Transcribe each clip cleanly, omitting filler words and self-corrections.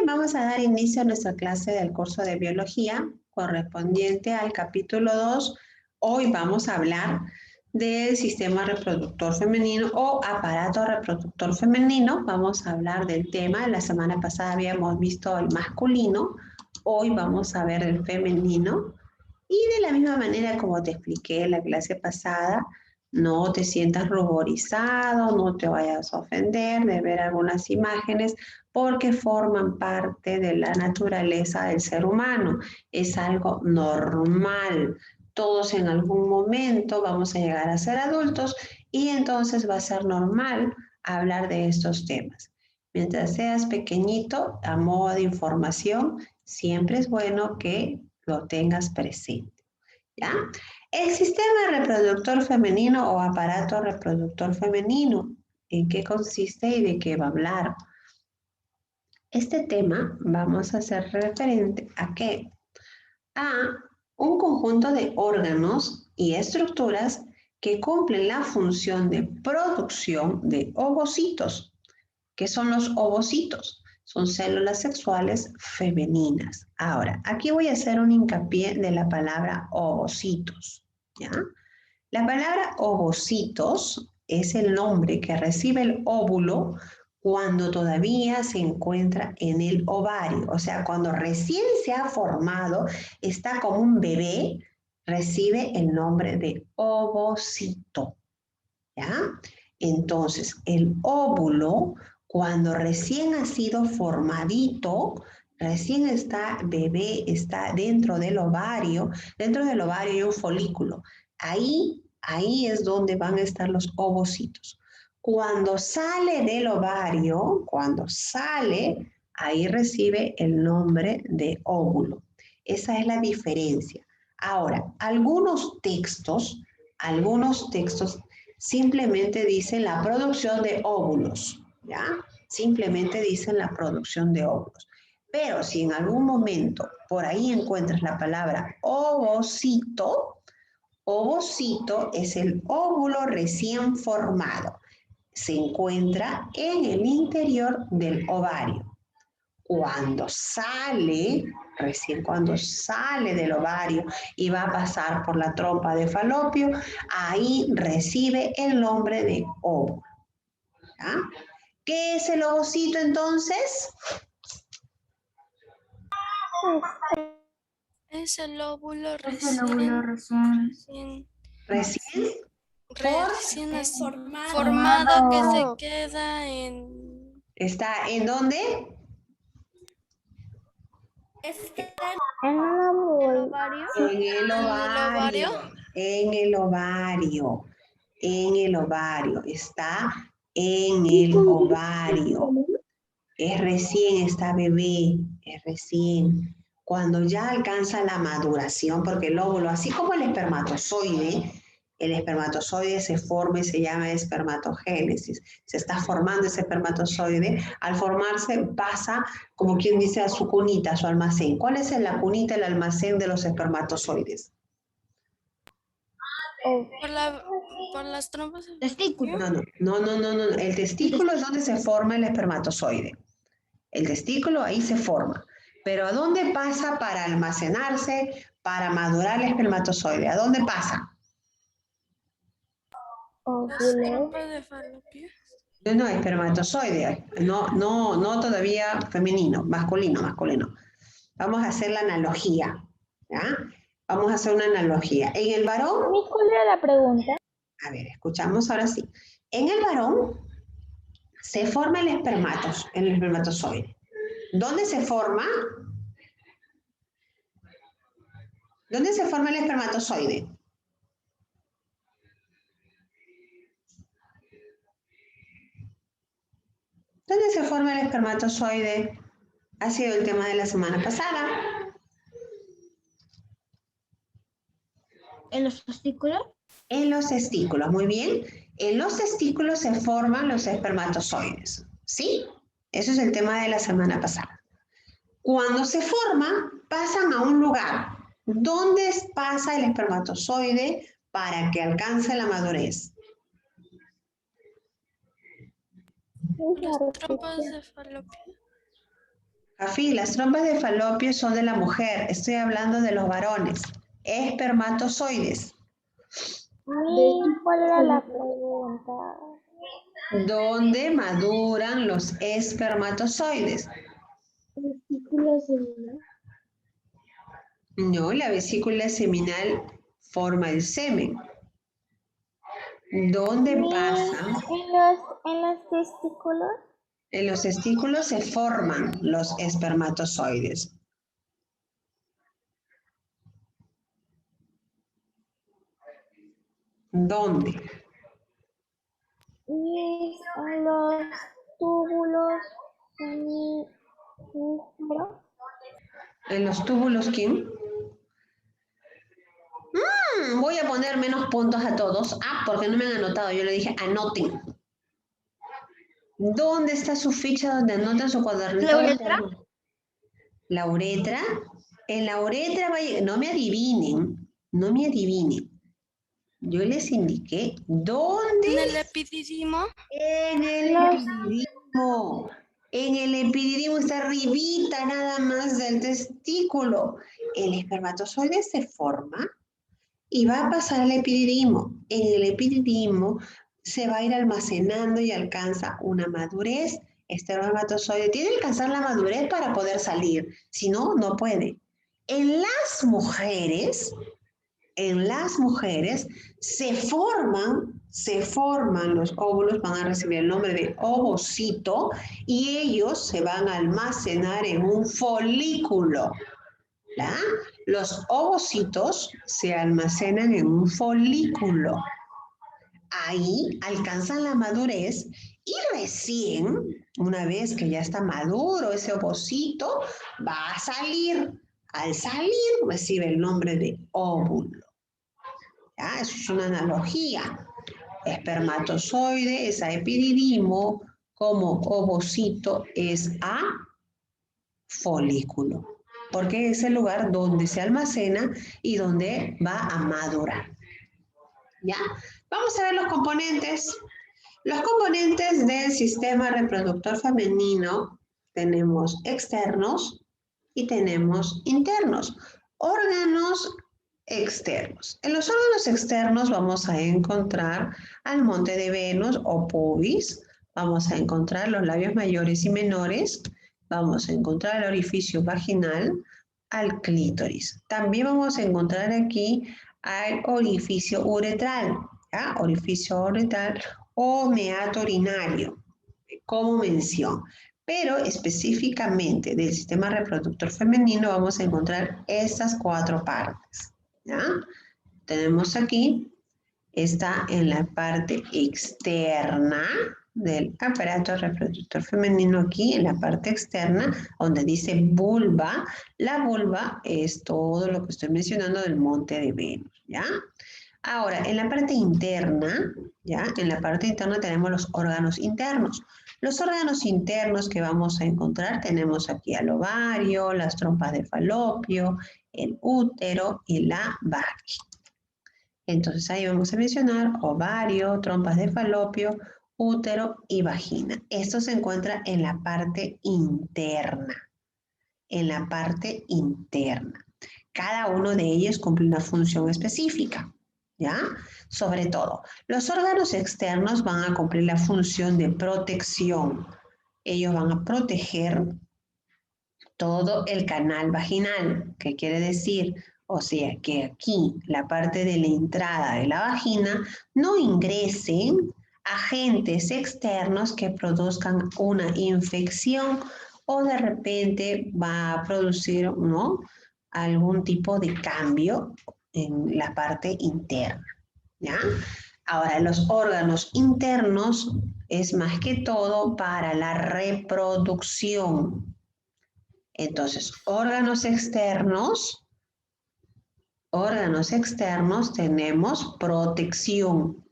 vamos a dar inicio a nuestra clase del curso de biología correspondiente al capítulo 2. Hoy vamos a hablar del sistema reproductor femenino o aparato reproductor femenino. Vamos a hablar del tema. La semana pasada habíamos visto el masculino. Hoy vamos a ver el femenino. Y de la misma manera como te expliqué en la clase pasada, no te sientas ruborizado, no te vayas a ofender de ver algunas imágenes porque forman parte de la naturaleza del ser humano. Es algo normal. Todos en algún momento vamos a llegar a ser adultos y entonces va a ser normal hablar de estos temas. Mientras seas pequeñito, a modo de información, siempre es bueno que lo tengas presente. ¿Ya? El sistema reproductor femenino o aparato reproductor femenino, ¿en qué consiste y de qué va a hablar? Este tema vamos a hacer referente a qué? A un conjunto de órganos y estructuras que cumplen la función de producción de ovocitos. ¿Qué son los ovocitos? Son células sexuales femeninas. Ahora, aquí voy a hacer un hincapié de la palabra ovocitos, ¿ya? La palabra ovocitos es el nombre que recibe el óvulo cuando todavía se encuentra en el ovario. O sea, cuando recién se ha formado, está como un bebé, recibe el nombre de ovocito, ¿ya? Entonces, el óvulo, cuando recién ha sido formadito, recién está bebé, está dentro del ovario hay un folículo. Ahí es donde van a estar los ovocitos. Cuando sale del ovario, ahí recibe el nombre de óvulo. Esa es la diferencia. Ahora, algunos textos simplemente dicen la producción de óvulos, ¿ya? Simplemente dicen la producción de óvulos. Pero si en algún momento por ahí encuentras la palabra ovocito, ovocito es el óvulo recién formado. Se encuentra en el interior del ovario. Cuando sale del ovario y va a pasar por la trompa de falopio, ahí recibe el nombre de óvulo. ¿Ya? ¿Qué es el ovocito entonces? Es el óvulo recién formado que se queda en... ¿Está en dónde? ¿En el ovario? En el ovario. Está en el ovario. Es recién, está bebé, es recién. Cuando ya alcanza la maduración, porque el óvulo, así como el espermatozoide se forma y se llama espermatogénesis. Se está formando ese espermatozoide. Al formarse pasa, como quien dice, a su cunita, a su almacén. ¿Cuál es la cunita, el almacén de los espermatozoides? Por las trompas. Testículo. No. El testículo es donde se forma el espermatozoide. El testículo ahí se forma. Pero ¿a dónde pasa para almacenarse, para madurar el espermatozoide? ¿A dónde pasa? Las trompas de falopio. No, espermatozoide. No todavía femenino, masculino. Vamos a hacer la analogía. ¿Ya? Vamos a hacer una analogía. En el varón... ¿Cuál era la pregunta? A ver, escuchamos ahora sí. En el varón se forma el espermatozoide. ¿Dónde se forma? ¿Dónde se forma el espermatozoide? ¿Dónde se forma el espermatozoide? Ha sido el tema de la semana pasada. ¿En los testículos? En los testículos, muy bien. En los testículos se forman los espermatozoides. ¿Sí? Eso es el tema de la semana pasada. Cuando se forma, pasan a un lugar. ¿Dónde pasa el espermatozoide para que alcance la madurez? Las trompas de falopio. Jafi, las trompas de falopio son de la mujer. Estoy hablando de los varones. Espermatozoides. ¿Cuál era la pregunta? ¿Dónde maduran los espermatozoides? Vesícula seminal. No, la vesícula seminal forma el semen. ¿Dónde pasan? En los testículos. En los testículos se forman los espermatozoides. ¿Dónde? Y en los túbulos seminíferos. ¿En los túbulos quién? Voy a poner menos puntos a todos. Porque no me han anotado. Yo le dije anoten. ¿Dónde está su ficha donde anotan su cuadernito? ¿La uretra? La uretra. En la uretra va a llegar. No me adivinen. No me adivinen. Yo les indiqué dónde. ¿En el epididimo? En el epididimo. En el epididimo está arribita nada más del testículo. El espermatozoide se forma y va a pasar al epididimo. En el epididimo se va a ir almacenando y alcanza una madurez. Este espermatozoide tiene que alcanzar la madurez para poder salir. Si no, no puede. En las mujeres se forman los óvulos, van a recibir el nombre de ovocito y ellos se van a almacenar en un folículo. ¿Ya? Los ovocitos se almacenan en un folículo. Ahí alcanzan la madurez y recién, una vez que ya está maduro ese ovocito, va a salir. Al salir recibe el nombre de óvulo. ¿Ya? Eso es una analogía. Espermatozoide es a epididimo, como ovocito es a folículo, porque es el lugar donde se almacena y donde va a madurar. ¿Ya? Vamos a ver los componentes. Los componentes del sistema reproductor femenino tenemos externos y tenemos internos. Órganos externos. En los órganos externos vamos a encontrar al monte de Venus o pubis, vamos a encontrar los labios mayores y menores, vamos a encontrar el orificio vaginal, al clítoris. También vamos a encontrar aquí al orificio uretral, ¿ya? Orificio uretral o meato urinario, como mención. Pero específicamente del sistema reproductor femenino vamos a encontrar estas 4 partes. ¿Ya? Tenemos aquí, está en la parte externa del aparato reproductor femenino, aquí en la parte externa, donde dice vulva. La vulva es todo lo que estoy mencionando del monte de Venus, ¿ya? Ahora, en la parte interna, ¿ya? En la parte interna tenemos los órganos internos. Los órganos internos que vamos a encontrar, tenemos aquí al ovario, las trompas de falopio, el útero y la vagina. Entonces ahí vamos a mencionar ovario, trompas de falopio, útero y vagina. Esto se encuentra en la parte interna. En la parte interna. Cada uno de ellos cumple una función específica, ¿ya? Sobre todo, los órganos externos van a cumplir la función de protección. Ellos van a proteger todo el canal vaginal, ¿qué quiere decir? O sea, que aquí, la parte de la entrada de la vagina, no ingresen agentes externos que produzcan una infección o de repente va a producir, ¿no?, algún tipo de cambio en la parte interna, ¿ya? Ahora, los órganos internos es más que todo para la reproducción. Entonces, órganos externos tenemos protección.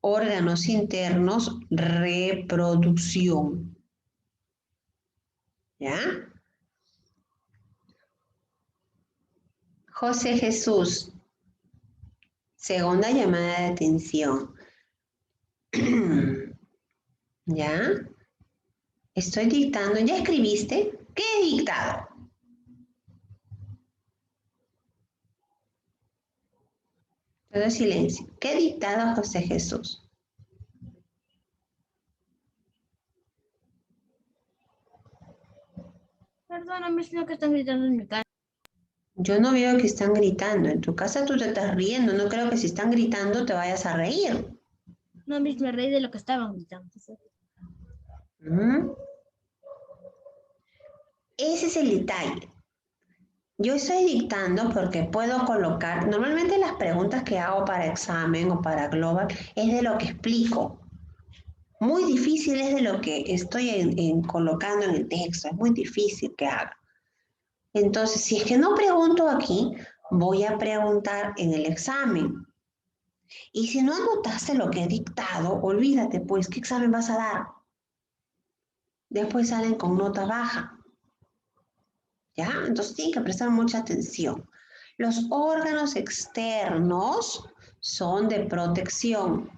Órganos internos, reproducción. ¿Ya? José Jesús, segunda llamada de atención. ¿Ya? Estoy dictando. ¿Ya escribiste? ¿Qué es dictado? Todo silencio. ¿Qué dictado José Jesús? Perdóname, es lo que están gritando en mi casa. Yo no veo que están gritando. En tu casa tú te estás riendo. No creo que si están gritando te vayas a reír. No, me reí de lo que estaban gritando. ¿Mm? Ese es el detalle. Yo estoy dictando porque puedo colocar, normalmente las preguntas que hago para examen o para global es de lo que explico. Muy difícil es de lo que estoy colocando en el texto, es muy difícil que haga. Entonces, si es que no pregunto aquí, voy a preguntar en el examen. Y si no anotaste lo que he dictado, olvídate, pues, ¿qué examen vas a dar? Después salen con nota baja. ¿Ya? Entonces tienen que prestar mucha atención. Los órganos externos son de protección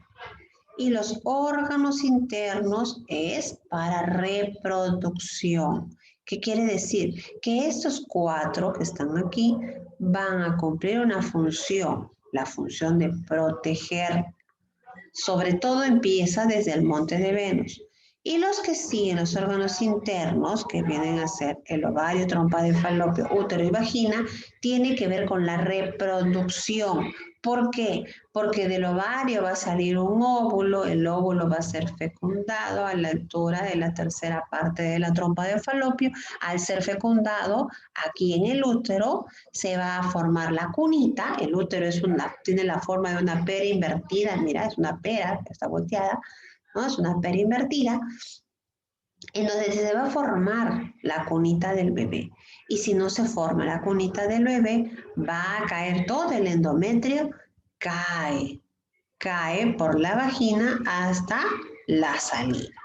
y los órganos internos es para reproducción. ¿Qué quiere decir? Que estos 4 que están aquí van a cumplir una función, la función de proteger. Sobre todo empieza desde el monte de Venus. Y los que siguen, los órganos internos, que vienen a ser el ovario, trompa de falopio, útero y vagina, tiene que ver con la reproducción. ¿Por qué? Porque del ovario va a salir un óvulo, el óvulo va a ser fecundado a la altura de la tercera parte de la trompa de falopio. Al ser fecundado, aquí en el útero se va a formar la cunita. El útero tiene la forma de una pera invertida, mira, es una pera, está volteada, ¿no? Es una pera invertida, en donde se va a formar la cunita del bebé. Y si no se forma la cunita del bebé, va a caer todo el endometrio, cae por la vagina hasta la salida.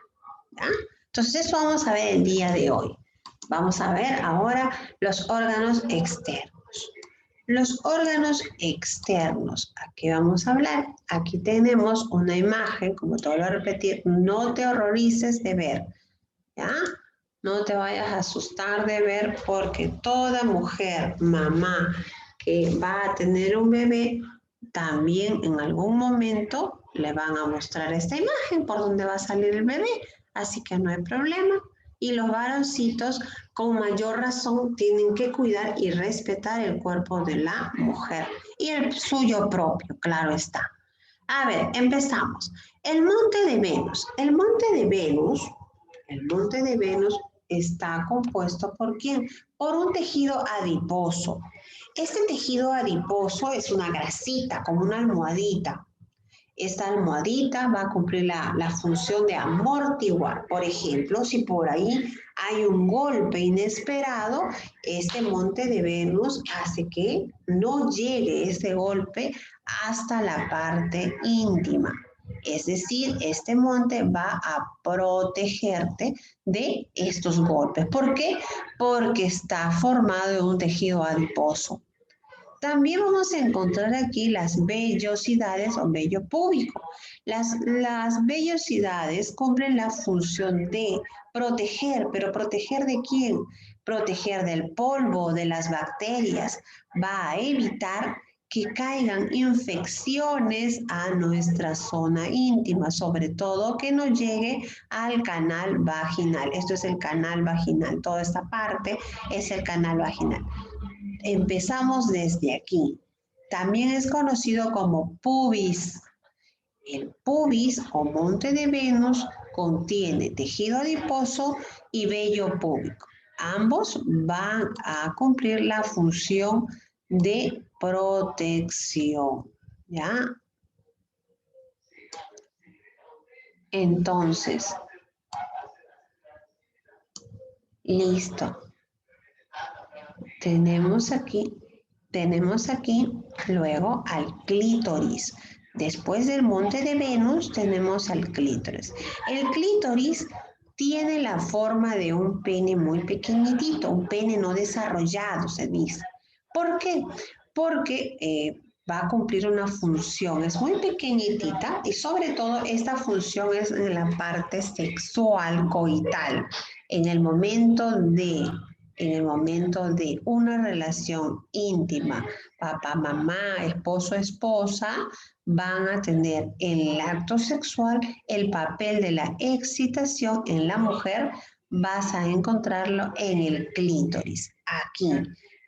¿Ya? Entonces eso vamos a ver el día de hoy. Vamos a ver ahora los órganos externos. Los órganos externos, ¿a qué vamos a hablar? Aquí tenemos una imagen, como te voy a repetir, no te horrorices de ver, ¿ya? No te vayas a asustar de ver porque toda mujer, mamá, que va a tener un bebé, también en algún momento le van a mostrar esta imagen por donde va a salir el bebé, así que no hay problema. Y los varoncitos, con mayor razón, tienen que cuidar y respetar el cuerpo de la mujer y el suyo propio, claro está. A ver, empezamos. El monte de Venus. El monte de Venus está compuesto ¿por quién? Por un tejido adiposo. Este tejido adiposo es una grasita, como una almohadita. Esta almohadita va a cumplir la función de amortiguar. Por ejemplo, si por ahí hay un golpe inesperado, este monte de Venus hace que no llegue ese golpe hasta la parte íntima. Es decir, este monte va a protegerte de estos golpes. ¿Por qué? Porque está formado de un tejido adiposo. También vamos a encontrar aquí las vellosidades o vello púbico. Las vellosidades cumplen la función de proteger, pero ¿proteger de quién? Proteger del polvo, de las bacterias. Va a evitar que caigan infecciones a nuestra zona íntima, sobre todo que no llegue al canal vaginal. Esto es el canal vaginal, toda esta parte es el canal vaginal. Empezamos desde aquí. También es conocido como pubis. El pubis o monte de Venus contiene tejido adiposo y vello púbico. Ambos van a cumplir la función de protección. ¿Ya? Entonces, listo. Tenemos aquí luego al clítoris. Después del monte de Venus tenemos al clítoris. El clítoris tiene la forma de un pene muy pequeñitito, un pene no desarrollado, se dice. ¿Por qué? Porque va a cumplir una función, es muy pequeñitita y sobre todo esta función es en la parte sexual, coital. En el momento de una relación íntima, papá, mamá, esposo, esposa, van a tener en el acto sexual el papel de la excitación en la mujer. Vas a encontrarlo en el clítoris, aquí.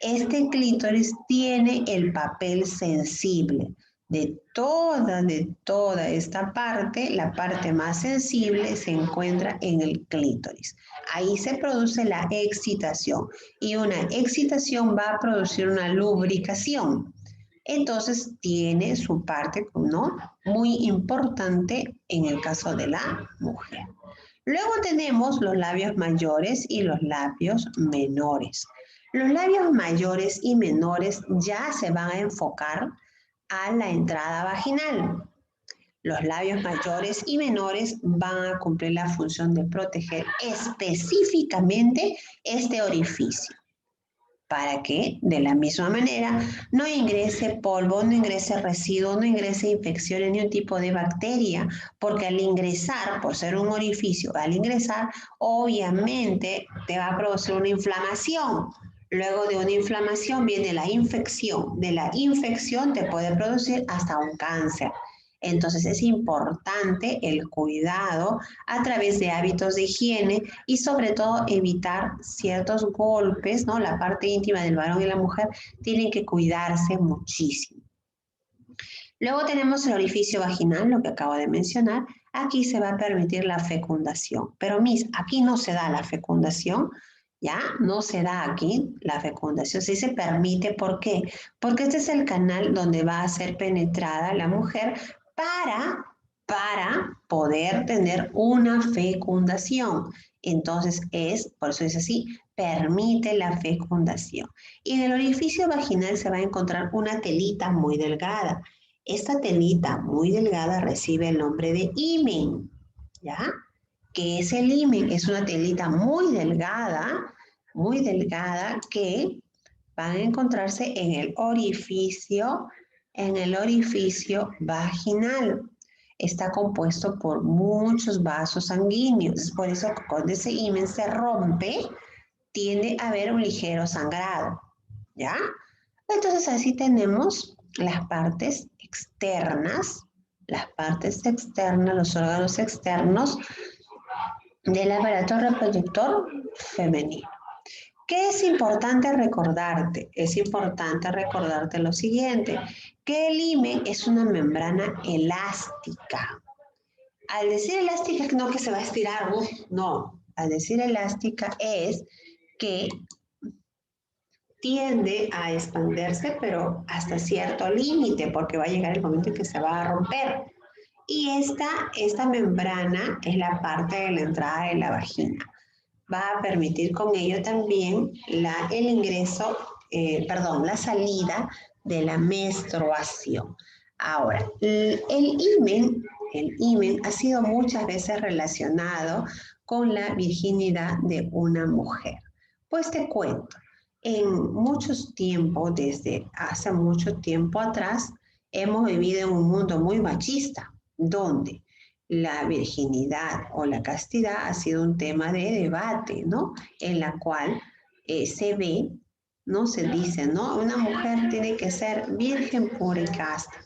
Este clítoris tiene el papel sensible. De toda esta parte, la parte más sensible se encuentra en el clítoris. Ahí se produce la excitación y una excitación va a producir una lubricación. Entonces tiene su parte, ¿no?, muy importante en el caso de la mujer. Luego tenemos los labios mayores y los labios menores. Los labios mayores y menores ya se van a enfocar a la entrada vaginal. Los labios mayores y menores van a cumplir la función de proteger específicamente este orificio, para que de la misma manera no ingrese polvo, no ingrese residuo, no ingrese infecciones ni un tipo de bacteria, porque al ingresar, por ser un orificio, al ingresar obviamente te va a producir una inflamación. Luego de una inflamación viene la infección. De la infección te puede producir hasta un cáncer. Entonces es importante el cuidado a través de hábitos de higiene y sobre todo evitar ciertos golpes, ¿no? La parte íntima del varón y la mujer tienen que cuidarse muchísimo. Luego tenemos el orificio vaginal, lo que acabo de mencionar. Aquí se va a permitir la fecundación. Pero aquí no se da la fecundación, ¿ya? No se da aquí la fecundación. Sí se permite, ¿por qué? Porque este es el canal donde va a ser penetrada la mujer para poder tener una fecundación. Entonces por eso es así, permite la fecundación. Y en el orificio vaginal se va a encontrar una telita muy delgada. Esta telita muy delgada recibe el nombre de himen, ¿ya? ¿Qué es el himen? Es una telita muy delgada que van a encontrarse en el orificio vaginal. Está compuesto por muchos vasos sanguíneos. Es por eso que cuando ese himen se rompe, tiende a haber un ligero sangrado, ¿ya? Entonces así tenemos las partes externas, los órganos externos del aparato reproductor femenino. ¿Qué es importante recordarte? Es importante recordarte lo siguiente, que el himen es una membrana elástica. Al decir elástica, no que se va a estirar, no. Al decir elástica es que tiende a expandirse, pero hasta cierto límite, porque va a llegar el momento en que se va a romper. Y esta membrana es la parte de la entrada de la vagina. Va a permitir con ello también la salida de la menstruación. Ahora, el himen ha sido muchas veces relacionado con la virginidad de una mujer. Pues te cuento, desde hace mucho tiempo atrás, hemos vivido en un mundo muy machista, donde la virginidad o la castidad ha sido un tema de debate, ¿no? En la cual se ve, ¿no? Se dice, ¿no? Una mujer tiene que ser virgen, pura y casta.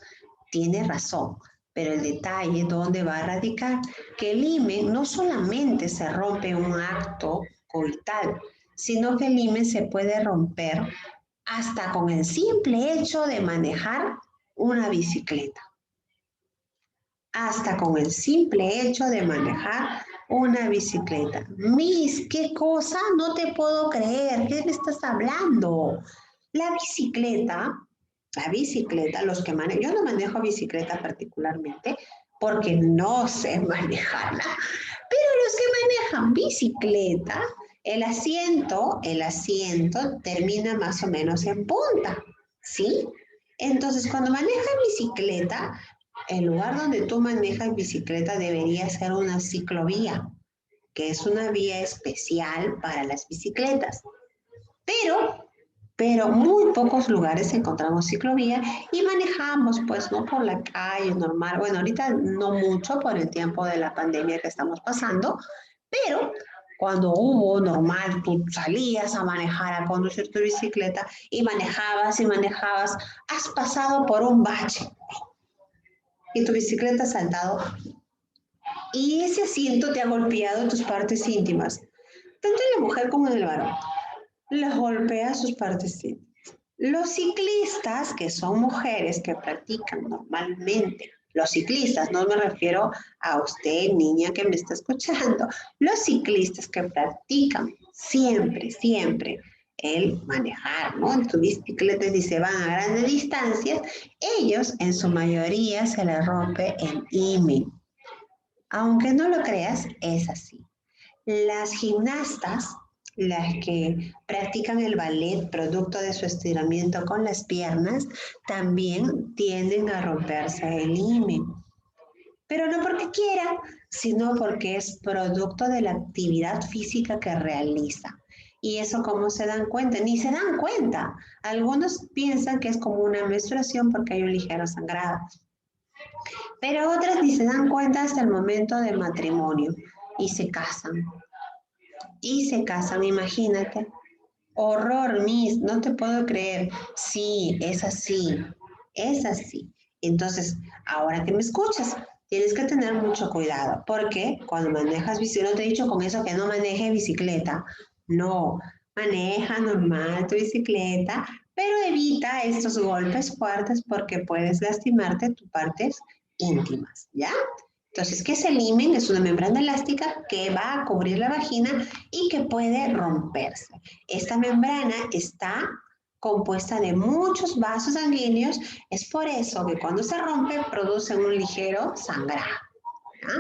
Tiene razón, pero el detalle donde va a radicar que el himen no solamente se rompe en un acto coital, sino que el himen se puede romper hasta con el simple hecho de manejar una bicicleta. Hasta con el simple hecho de manejar una bicicleta. Miss, ¿qué cosa? No te puedo creer. ¿Qué me estás hablando? La bicicleta, los que manejan, yo no manejo bicicleta particularmente porque no sé manejarla, pero los que manejan bicicleta, el asiento termina más o menos en punta, ¿sí? Entonces, cuando manejas bicicleta, el lugar donde tú manejas bicicleta debería ser una ciclovía, que es una vía especial para las bicicletas. Pero muy pocos lugares encontramos ciclovía y manejamos, pues, no por la calle normal. Bueno, ahorita no mucho por el tiempo de la pandemia que estamos pasando, pero Cuando hubo normal, tú salías a manejar, a conducir tu bicicleta y manejabas y manejabas, has pasado por un bache y tu bicicleta ha saltado y ese asiento te ha golpeado tus partes íntimas, tanto en la mujer como en el varón. Les golpea sus partes íntimas. Los ciclistas, que son mujeres que practican normalmente, los ciclistas, no me refiero a usted, niña, que me está escuchando, los ciclistas que practican siempre, siempre el manejar, ¿no? En sus bicicletas y se van a grandes distancias, ellos en su mayoría se les rompe el himen. Aunque no lo creas, es así. Las gimnastas, las que practican el ballet producto de su estiramiento con las piernas, también tienden a romperse el himen. Pero no porque quieran, sino porque es producto de la actividad física que realiza. Y eso, ¿cómo se dan cuenta? Ni se dan cuenta. Algunos piensan que es como una menstruación porque hay un ligero sangrado. Pero otras ni se dan cuenta hasta el momento del matrimonio y se casan. Y se casan, imagínate. Horror, Miss, no te puedo creer. Sí, es así, es así. Entonces, ahora que me escuchas, tienes que tener mucho cuidado, porque cuando manejas bicicleta, no te he dicho con eso que no manejes bicicleta. No, maneja normal tu bicicleta, pero evita estos golpes fuertes porque puedes lastimarte tus partes íntimas, ¿ya? Entonces, ¿qué es el himen? Es una membrana elástica que va a cubrir la vagina y que puede romperse. Esta membrana está compuesta de muchos vasos sanguíneos, es por eso que cuando se rompe producen un ligero sangrado. ¿Ya?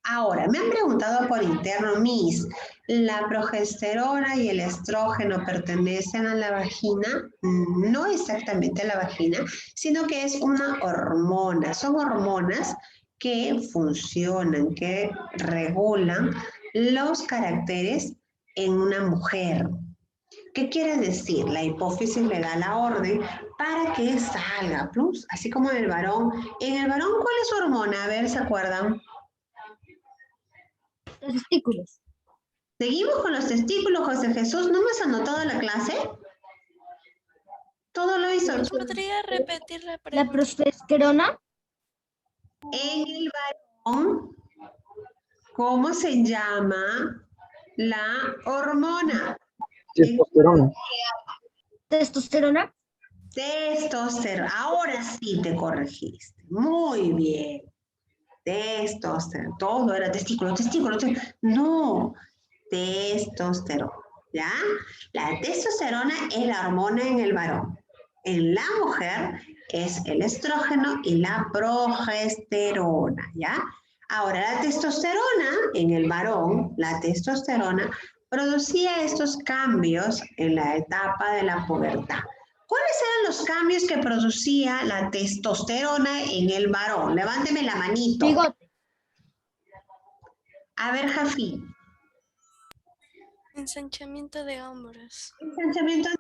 Ahora, me han preguntado por interno, Miss, ¿la progesterona y el estrógeno pertenecen a la vagina? No exactamente a la vagina, sino que es una hormona. Son hormonas que funcionan, que regulan los caracteres en una mujer. ¿Qué quiere decir? La hipófisis le da la orden para que salga, plus, así como en el varón. En el varón, ¿cuál es su hormona? A ver, ¿se acuerdan? Los testículos. Seguimos con los testículos, José Jesús. ¿No me has anotado la clase? Todo lo hizo. ¿Podría repetir la La pregunta? progesterona. En el varón, ¿cómo se llama la hormona? Testosterona. Testosterona. Testosterona. Ahora sí te corregiste. Muy bien. Testosterona. Todo era testículo, testículo, testículo. No, testosterona. ¿Ya? La testosterona es la hormona en el varón. En la mujer es el estrógeno y la progesterona, ¿ya? Ahora, la testosterona en el varón, la testosterona, producía estos cambios en la etapa de la pubertad. ¿Cuáles eran los cambios que producía la testosterona en el varón? Levánteme la manito. Bigote. A ver, Jafi. Ensanchamiento de hombros. Ensanchamiento de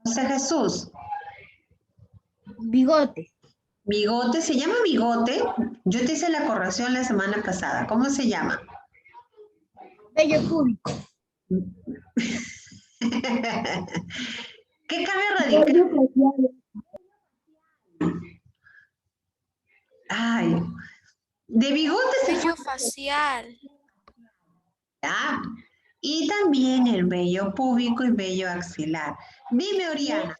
José Jesús. Bigote. Bigote, ¿se llama bigote? Yo te hice la corrección la semana pasada. ¿Cómo se llama? Vello púbico. ¿Qué cambio radical? Ay, de bigote se fue. Vello facial. ¿Ya? Y también el vello púbico y vello axilar. Dime, Oriana.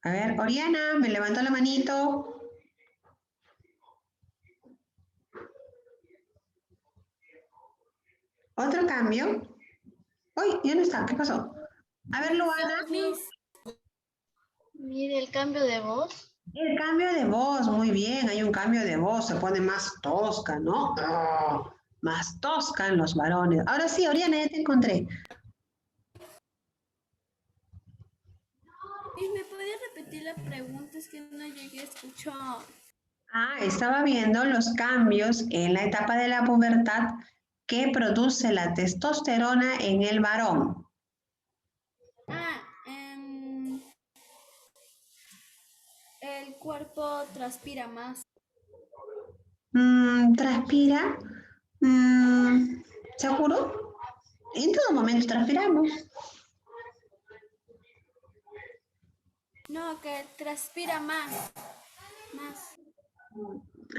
A ver, Oriana, me levantó la manito. ¿Otro cambio? Uy, ya no está. ¿Qué pasó? A ver, Luana. Mire el cambio de voz. El cambio de voz, muy bien. Hay un cambio de voz. Se pone más tosca, ¿no? Oh, más tosca en los varones. Ahora sí, Oriana, ya te encontré. ¿Me podía repetir la pregunta? Es que no llegué a escuchar. Ah, estaba viendo los cambios en la etapa de la pubertad que produce la testosterona en el varón. El cuerpo transpira más. ¿Transpira? ¿Seguro? En todo momento transpiramos. No, que transpira más. Más.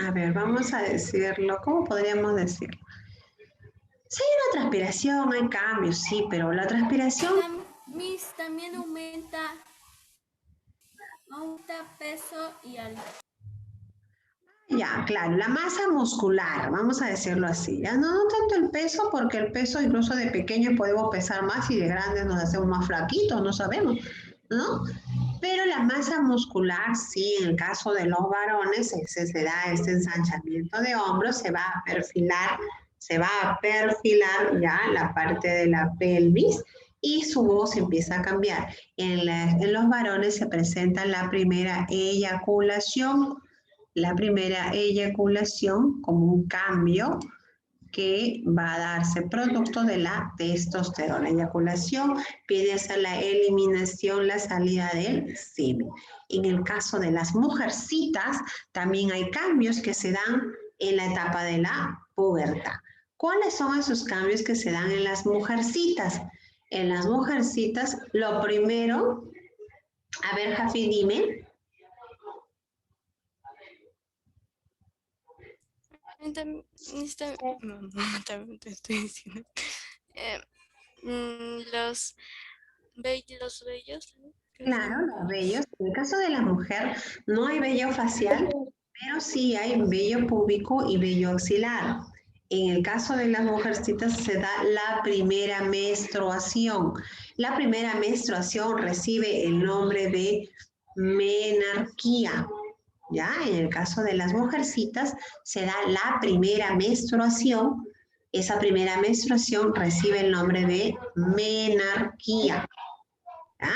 A ver, vamos a decirlo. ¿Cómo podríamos decirlo? Sí, hay una transpiración, hay cambios, sí, pero la transpiración, Miss también aumenta peso y algo. ya, claro, la masa muscular, vamos a decirlo así. Ya no tanto el peso, porque el peso incluso de pequeños podemos pesar más y de grandes nos hacemos más flaquitos, no sabemos, ¿no? Pero la masa muscular, sí, en el caso de los varones, se da este ensanchamiento de hombros, se va a perfilar ya la parte de la pelvis y su voz empieza a cambiar. En los varones se presenta la primera eyaculación como un cambio que va a darse producto de la testosterona. Eyaculación viene a ser la eliminación, la salida del semen. En el caso de las mujercitas, también hay cambios que se dan en la etapa de la pubertad. ¿Cuáles son esos cambios que se dan en las mujercitas? En las mujercitas, lo primero, a ver, Jafi, dime. También te estoy diciendo. Los vellos. Claro, los vellos. En el caso de la mujer, no hay vello facial, pero sí hay vello púbico y vello axilar. En el caso de las mujercitas se da la primera menstruación. La primera menstruación recibe el nombre de menarquía. ¿Ya? En el caso de las mujercitas se da la primera menstruación. Esa primera menstruación recibe el nombre de menarquía. ¿Ya?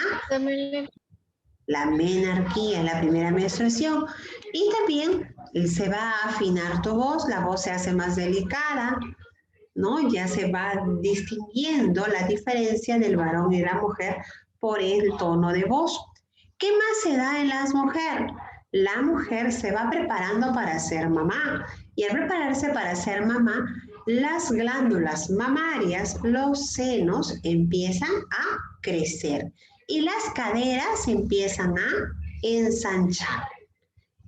La menarquía, la primera menstruación. Y también se va a afinar tu voz, la voz se hace más delicada, ¿no? Ya se va distinguiendo la diferencia del varón y la mujer por el tono de voz. ¿Qué más se da en las mujeres? La mujer se va preparando para ser mamá y al prepararse para ser mamá, las glándulas mamarias, los senos empiezan a crecer y las caderas empiezan a ensanchar.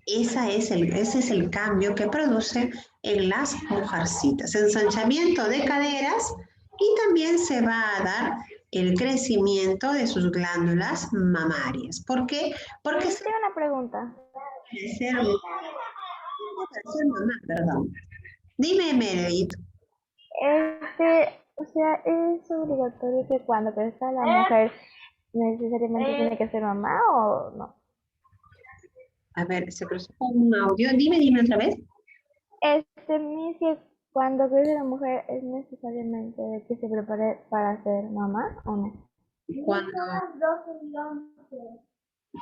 Ese es el cambio que produce en las mujercitas. Ensanchamiento de caderas y también se va a dar el crecimiento de sus glándulas mamarias. ¿Por qué? Porque se Tengo una pregunta. ser mamá, perdón. Dime, Meredith. O sea, ¿es obligatorio que cuando crezca la mujer necesariamente tiene que ser mamá o no? A ver, se cruzó con un audio. Dime otra vez. Mi que cuando crece la mujer es necesariamente que se prepare para ser mamá o no.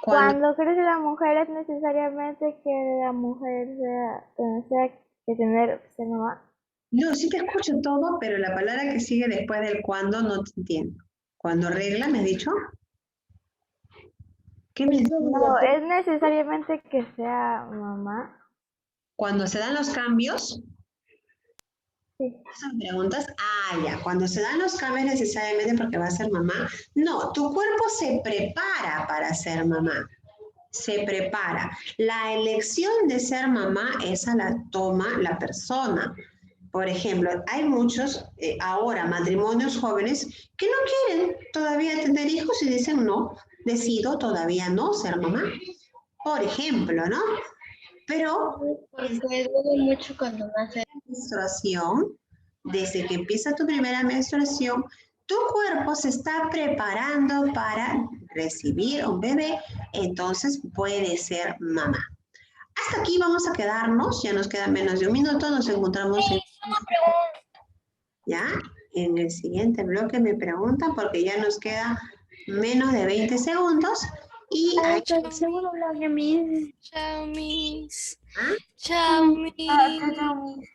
Cuando crece la mujer es necesariamente que la mujer sea que ser mamá. No, sí te escucho todo, pero la palabra que sigue después del cuando no te entiendo. ¿Cuando regla, me has dicho? ¿Qué me dices? No, es necesariamente que sea mamá. Cuando se dan los cambios, Sí. esas preguntas, ya, cuando se dan los cambios necesariamente porque va a ser mamá. No, tu cuerpo se prepara para ser mamá. Se prepara. La elección de ser mamá, esa la toma la persona. Por ejemplo, hay muchos ahora matrimonios jóvenes que no quieren todavía tener hijos y dicen no, decido todavía no ser mamá. Por ejemplo, ¿no? Pero Porque duele mucho cuando nace. menstruación, desde que empieza tu primera menstruación, tu cuerpo se está preparando para recibir un bebé, entonces puede ser mamá. Hasta aquí vamos a quedarnos, ya nos queda menos de un minuto, nos encontramos en el siguiente bloque me preguntan porque ya nos queda menos de 20 segundos y Hasta el segundo bloque, Miss. Chao, Miss. ¿Ah? Chao, Miss.